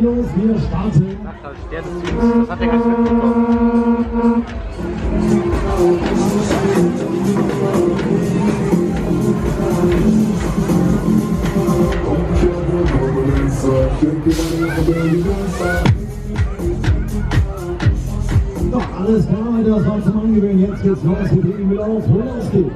geht los, wir starten. Das hat der ganz mitbekommen. Doch, alles klar, das war zum Angewöhnen. Jetzt geht's los, wir drehen wieder auf, los geht's.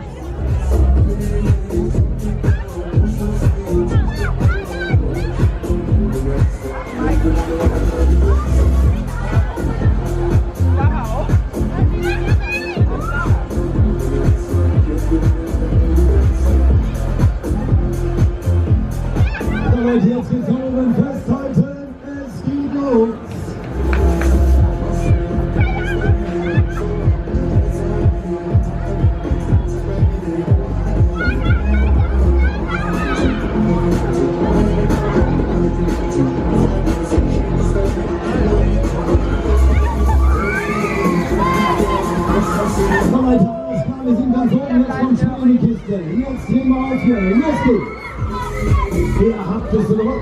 Leute, jetzt geht's oben, festhalten, es geht los. So Leute, alles klar, wir sind ganz oben, jetzt kommt schon in die Kiste. Jetzt drehen wir auf hier, los geht's. Ihr habt es oder was?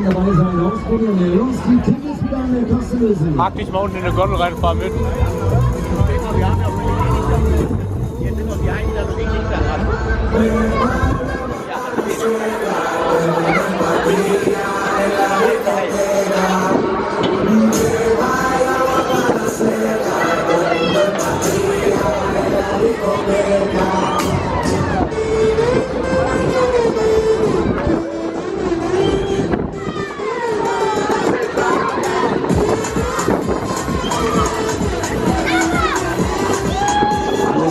Dabei sein, ausprobieren. Los, die Tickets wieder an der Kasse lösen. Mag dich mal unten in eine Gondel reinfahren mit. Hier sind noch die einen, die da so richtig daran.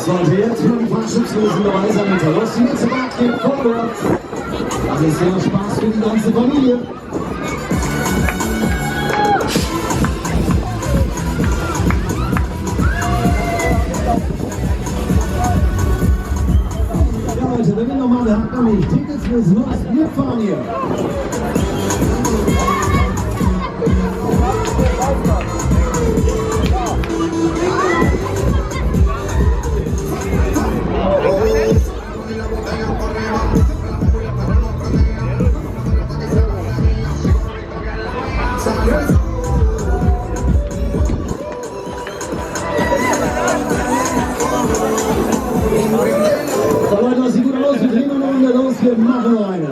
Sollte jetzt für ein paar Schutzlosen dabei sein, los, die nächste Fahrt geht vorwärts. Das ist ja Spaß für die ganze Familie. Ja Leute, wenn ihr nochmal eine habt, noch nicht. Tickets müssen los, wir fahren hier. So Leute, das sieht gut aus, wir drehen noch eine Runde los, wir machen noch eine.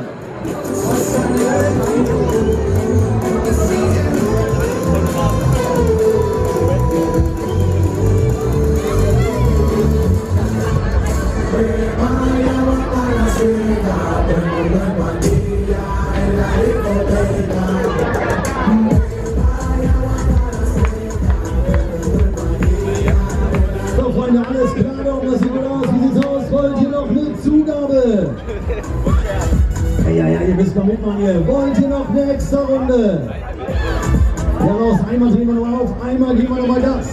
So Freunde, alles klar, das sieht gut aus, wie sieht's aus? Wollt ihr noch eine Zugabe? Ja, ihr müsst noch mitmachen hier. Wollt ihr noch eine extra Runde? Ja, raus, einmal drehen wir nochmal auf, einmal geben wir nochmal Gas.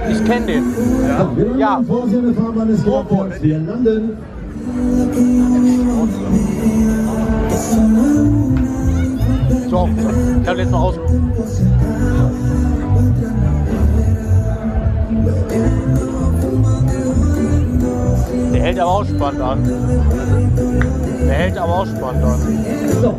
Ich kenne den. Ja. Vor Sie eine Fahrbahn ist geopfert. Wir landen. So, ich habe jetzt noch aus. Der hält aber auch spannend an. Der hält aber auch spannend an. So.